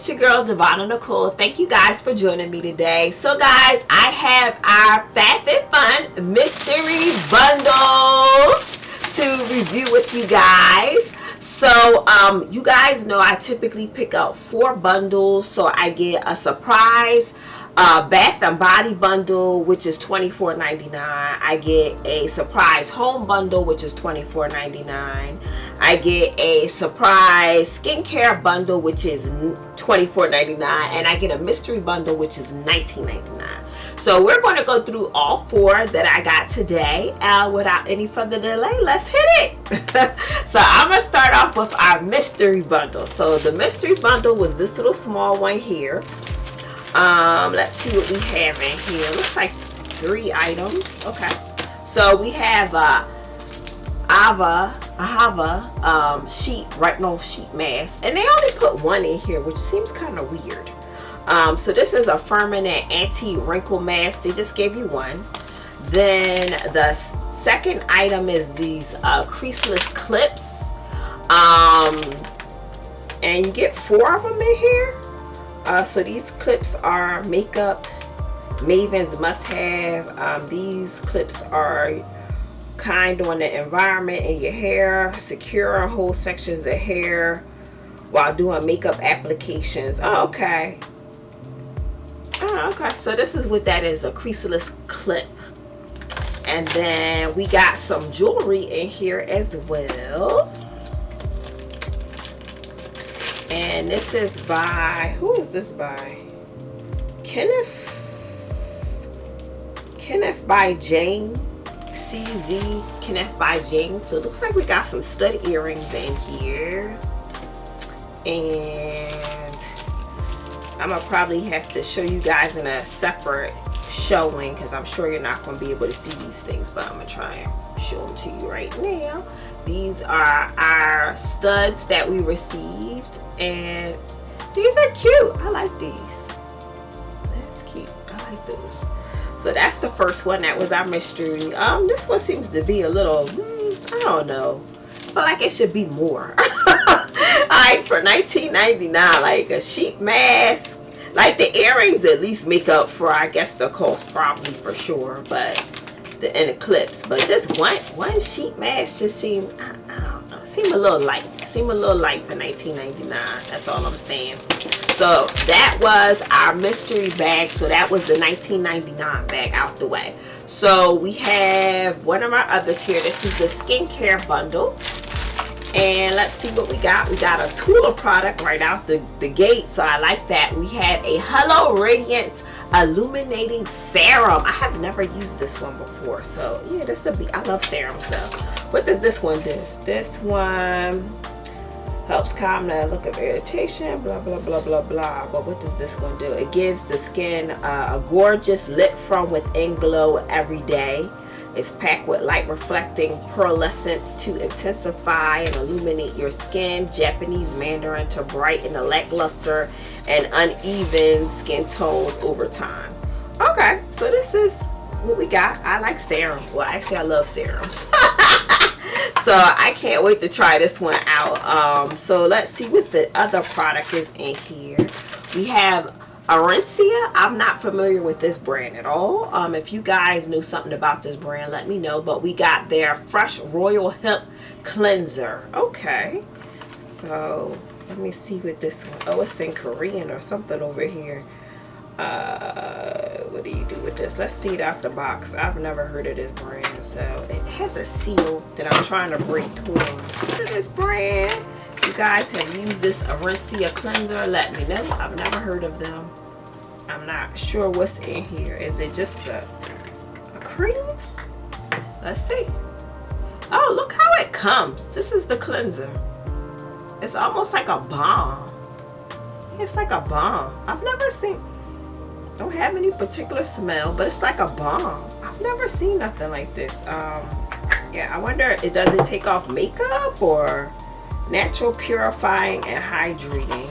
it's your girl Devona Thank you guys for joining me today. So guys, I have our FABFITFUN mystery bundles to review with you guys. So you guys know I typically pick up 4 bundles, so I get a surprise bath and body bundle, which is $24.99. I get a surprise home bundle, which is $24.99. I get a surprise skincare bundle, which is $24.99, and I get a mystery bundle, which is $19.99. So we're going to go through all 4 that I got today. Without any further delay, let's hit it. So I'm going to start off with our mystery bundle. So the mystery bundle was this little small one here. Let's see what we have in here. Looks like 3 items. Okay, so we have Ahava sheet retinol sheet mask, and they only put 1 in here, which seems kind of weird. So this is a permanent anti-wrinkle mask. They just gave you 1. Then the second item is these creaseless clips, and you get 4 of them in here. So these clips are makeup mavens must have. These clips are kind on the environment in your hair, secure whole sections of hair while doing makeup applications. Oh, okay. Oh, okay. So this is what that is, a creaseless clip. And then we got some jewelry in here as well. And this is by, who is this by? Kenneth by Jane. CZ Kenneth by Jane. So it looks like we got some stud earrings in here. And I'm going to probably have to show you guys in a separate showing, because I'm sure you're not going to be able to see these things, but I'm going to try and show them to you right now. These are our studs that we received, and these are cute. I like these. That's cute. I like those. So that's the first one. That was our mystery. This one seems to be a little, I don't know. I feel like it should be more. Alright, for $19.99, like a sheet mask. Like the earrings at least make up for, I guess, the cost probably for sure, but and the clips, but just one sheet mask just seemed, I don't know, seem a little light. Seem a little light for $19.99. That's all I'm saying. So that was our mystery bag. So that was the $19.99 bag out the way. So we have one of our others here. This is the skincare bundle. And let's see what we got. We got a Tula product right out the gate, so I like that. We had a Hello Radiance Illuminating Serum. I have never used this one before, so yeah, this will be, I love serums though. What does this one do? This one helps calm the look of irritation, blah blah blah blah blah. But what does this one do? It gives the skin a gorgeous lit from within glow every day. It's packed with light reflecting pearlescence to intensify and illuminate your skin. Japanese Mandarin to brighten the lackluster and uneven skin tones over time. Okay, so this is what we got. I like serums. Well, actually, I love serums. So I can't wait to try this one out. So let's see what the other product is in here. We have Arencia. I'm not familiar with this brand at all. If you guys know something about this brand, let me know. But we got their Fresh Royal Hemp Cleanser. Okay, so let me see what this one, oh, it's in Korean or something over here. What do you do with this? Let's see it out the box. I've never heard of this brand. So it has a seal that I'm trying to break. Hold on. What is this brand? You guys have used this Arencia cleanser, let me know. I've never heard of them. I'm not sure what's in here. Is it just a cream? Let's see. Oh, look how it comes. This is the cleanser. It's almost like a balm. It's like a balm. I've never seen, don't have any particular smell, but it's like a balm. I've never seen nothing like this. Yeah, I wonder, does it take off makeup or natural purifying and hydrating?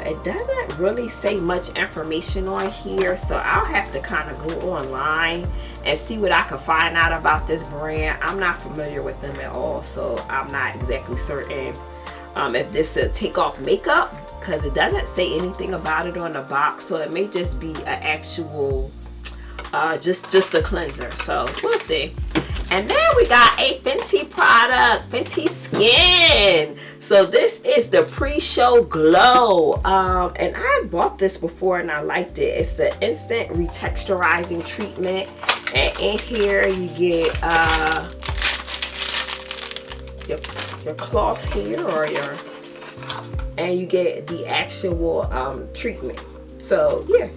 It doesn't really say much information on here, so I'll have to kind of go online and see what I can find out about this brand. I'm not familiar with them at all, so I'm not exactly certain if this will take off makeup because it doesn't say anything about it on the box, so it may just be an actual just a cleanser, so we'll see. And then we got a Fenty product, Fenty Skin. So this is the pre-show glow, and I bought this before and I liked it. It's the instant retexturizing treatment, and in here you get your cloth here, or and you get the actual treatment. So yeah,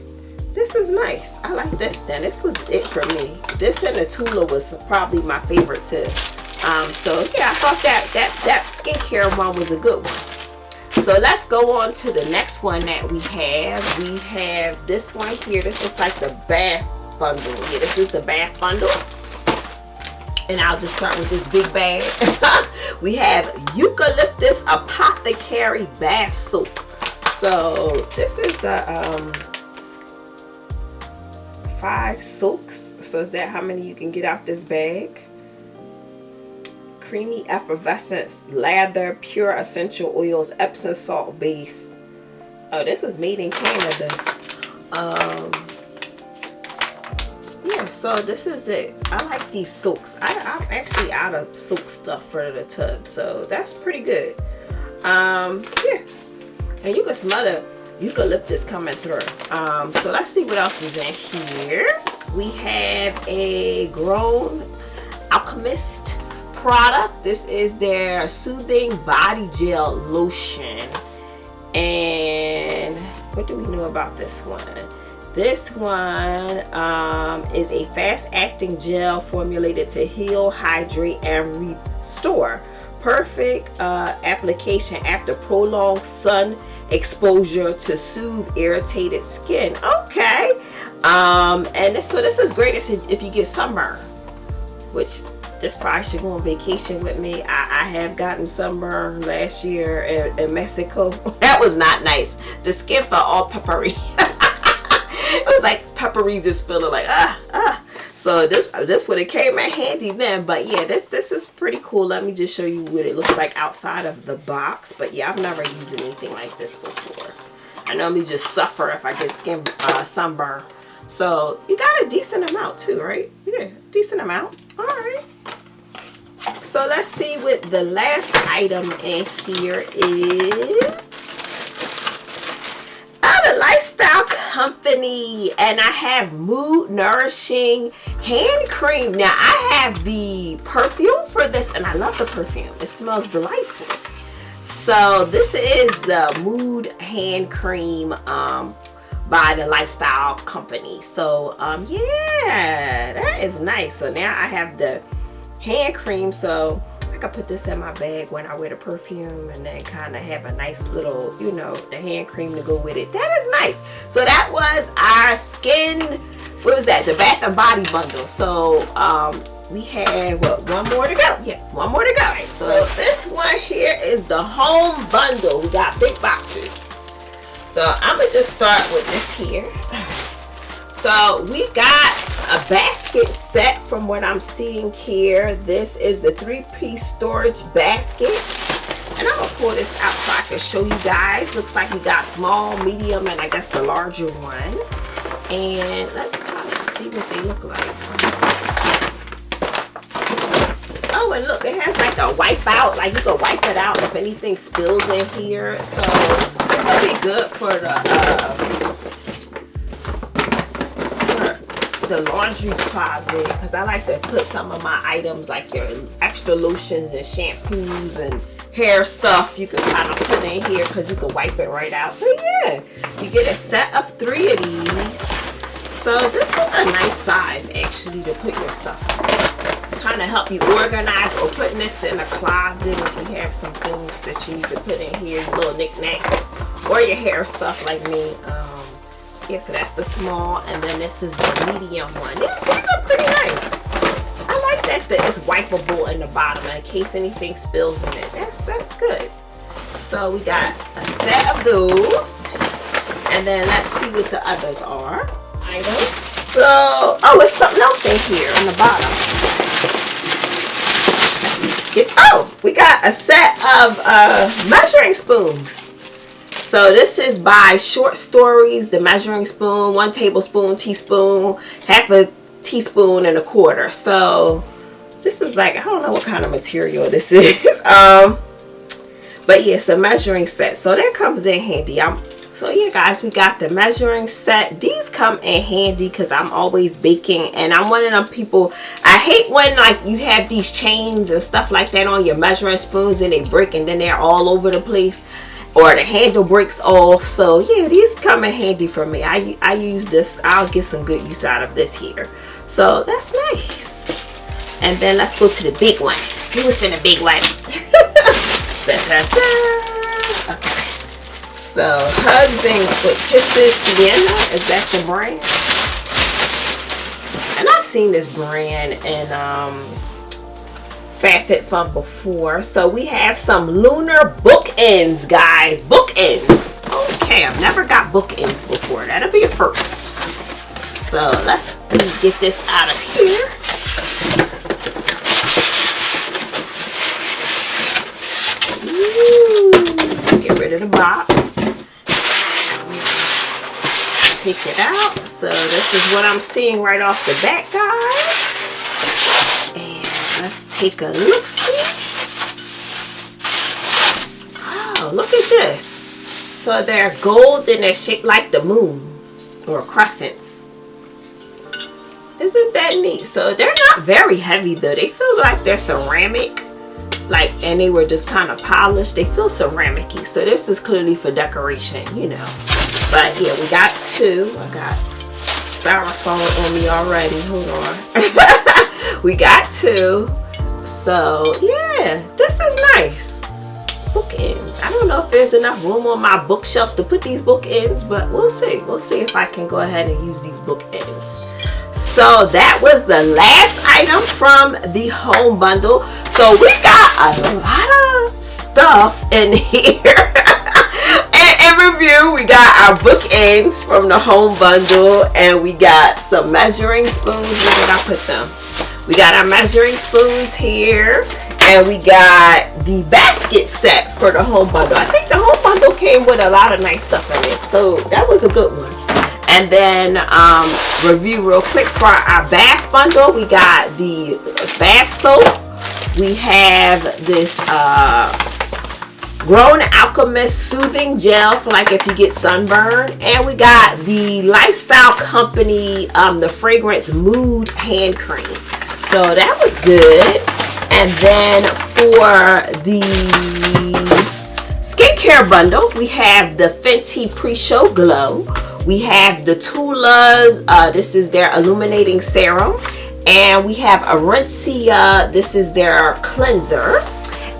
this is nice. I like this. Then this was it for me. This and the Tula was probably my favorite too. So yeah, I thought that skincare one was a good one. So let's go on to the next one that we have. We have this one here. This looks like the bath bundle. Yeah, this is the bath bundle. And I'll just start with this big bag. We have Eucalyptus Apothecary Bath Soap. So this is the 5 soaks. So is that how many you can get out this bag? Creamy effervescence, lather, pure essential oils, Epsom salt base. Oh, this was made in Canada. Yeah, so this is it. I like these soaks. I'm actually out of soak stuff for the tub, so that's pretty good. Yeah, and you can smell the eucalyptus coming through. So let's see what else is in here. We have a Grown Alchemist product. This is their soothing body gel lotion. And what do we know about this one? This one is a fast-acting gel formulated to heal, hydrate, and restore. Perfect application after prolonged sun exposure to soothe irritated skin. Okay. And so this is great if you get sunburn, which this probably should go on vacation with me. I have gotten sunburn last year in Mexico. That was not nice. The skin felt all peppery. It was like peppery, just feeling like So this would have came in handy then. But yeah, this is pretty cool. Let me just show you what it looks like outside of the box. But yeah, I've never used anything like this before. I normally just suffer if I get skin sunburn. So you got a decent amount too, right? Yeah, decent amount. All right. So let's see what the last item in here is. The Lifestyle Company, and I have Mood Nourishing Hand Cream. Now I have the perfume for this, and I love the perfume. It smells delightful. So this is the Mood Hand Cream by the Lifestyle Company. So yeah, that is nice. So now I have the hand cream, so I could put this in my bag when I wear the perfume, and then kind of have a nice little, you know, the hand cream to go with it. That is nice. So that was our skin, what was that? The Bath and Body bundle. So we have one more to go. Yeah, one more to go. So this one here is the home bundle. We got big boxes. So I'm gonna just start with this here. So we got a basket set from what I'm seeing here. This is the 3-piece storage basket. And I'm gonna pull this out so I can show you guys. Looks like you got small, medium, and I guess the larger one. And let's kind of see what they look like. Oh, and look, it has like a wipe out. Like you can wipe it out if anything spills in here. So this will be good for the laundry closet, because I like to put some of my items like your extra lotions and shampoos and hair stuff. You can kind of put in here because you can wipe it right out. But yeah, you get a set of 3 of these. So this is a nice size actually to put your stuff in. Kind of help you organize, or putting this in a closet if you have some things that you need to put in here, your little knickknacks, or your hair stuff like me. Yeah, so that's the small, and then this is the medium one. Yeah, these are pretty nice. I like that it's wipeable in the bottom in case anything spills in it. That's good. So we got a set of those, and then let's see what the others are. Items. So, oh, it's something else in here on the bottom. We got a set of measuring spoons. So this is by Short Stories, the measuring spoon, 1 tablespoon, teaspoon, half a teaspoon and a quarter. So this is like, I don't know what kind of material this is. But yeah, it's a measuring set. So that comes in handy. So yeah, guys, we got the measuring set. These come in handy because I'm always baking, and I'm one of them people, I hate when like you have these chains and stuff like that on your measuring spoons and they break and then they're all over the place, or the handle breaks off. So yeah, these come in handy for me. I use this. I'll get some good use out of this here. So that's nice. And then let's go to the big one. See what's in the big one. Da, da, da. Okay. So Hugs and Kisses Sienna, is that the brand? And I've seen this brand in FABFITFUN before. So we have some lunar bookends, guys. Bookends. Okay, I've never got bookends before. That'll be a first. So let's get this out of here. Ooh, get rid of the box. Take it out. So this is what I'm seeing right off the bat, guys. And let's take a look-see. Oh, look at this. So they're gold and they're shaped like the moon or crescents. Isn't that neat? So they're not very heavy though. They feel like they're ceramic. Like, and they were just kind of polished. They feel ceramic-y. So this is clearly for decoration, you know. But yeah, we got 2. I got styrofoam on me already. Hold on. We got 2. So yeah, this is nice. Bookends. I don't know if there's enough room on my bookshelf to put these bookends, but we'll see. We'll see if I can go ahead and use these bookends. So that was the last item from the home bundle. So we got a lot of stuff in here. In review, we got our bookends from the home bundle, and we got some measuring spoons. Where did I put them? We got our measuring spoons here, and we got the basket set for the home bundle. I think the home bundle came with a lot of nice stuff in it, so that was a good one. And then review real quick for our bath bundle. We got the bath soap. We have this Grown Alchemist Soothing Gel for like if you get sunburn. And we got the Lifestyle Company, the fragrance Mood Hand Cream. So that was good. And then for the skincare bundle, we have the Fenty Pre-Show Glow. We have the Tula's, this is their illuminating serum. And we have Arencia, this is their cleanser.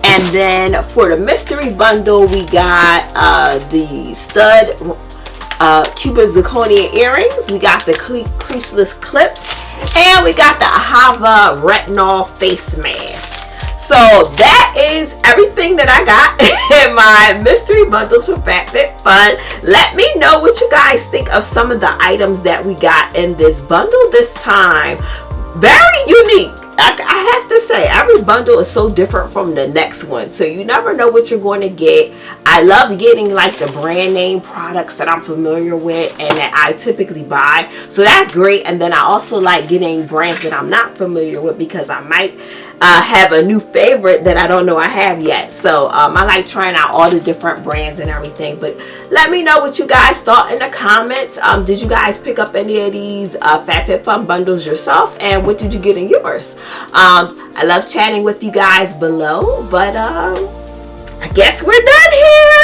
And then for the mystery bundle, we got the stud Cuban zirconia earrings. We got the creaseless clips. And we got the Ahava retinol face mask. So that is everything that I got in my mystery bundles for FABFITFUN. Let me know what you guys think of some of the items that we got in this bundle this time. Very unique. I have to say, every bundle is so different from the next one, so you never know what you're going to get. I love getting like the brand name products that I'm familiar with and that I typically buy, so that's great. And then I also like getting brands that I'm not familiar with because I might have a new favorite that I don't know I have yet. So I like trying out all the different brands and everything. But let me know what you guys thought in the comments. Did you guys pick up any of these FABFITFUN bundles yourself, and what did you get in yours? I love chatting with you guys below, but I guess we're done here.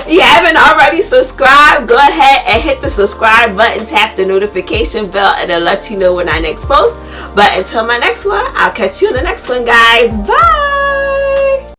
If you haven't already subscribed, go ahead and hit the subscribe button, tap the notification bell, and it'll let you know when I next post. But until my next one, I'll catch you in the next one, guys. Bye.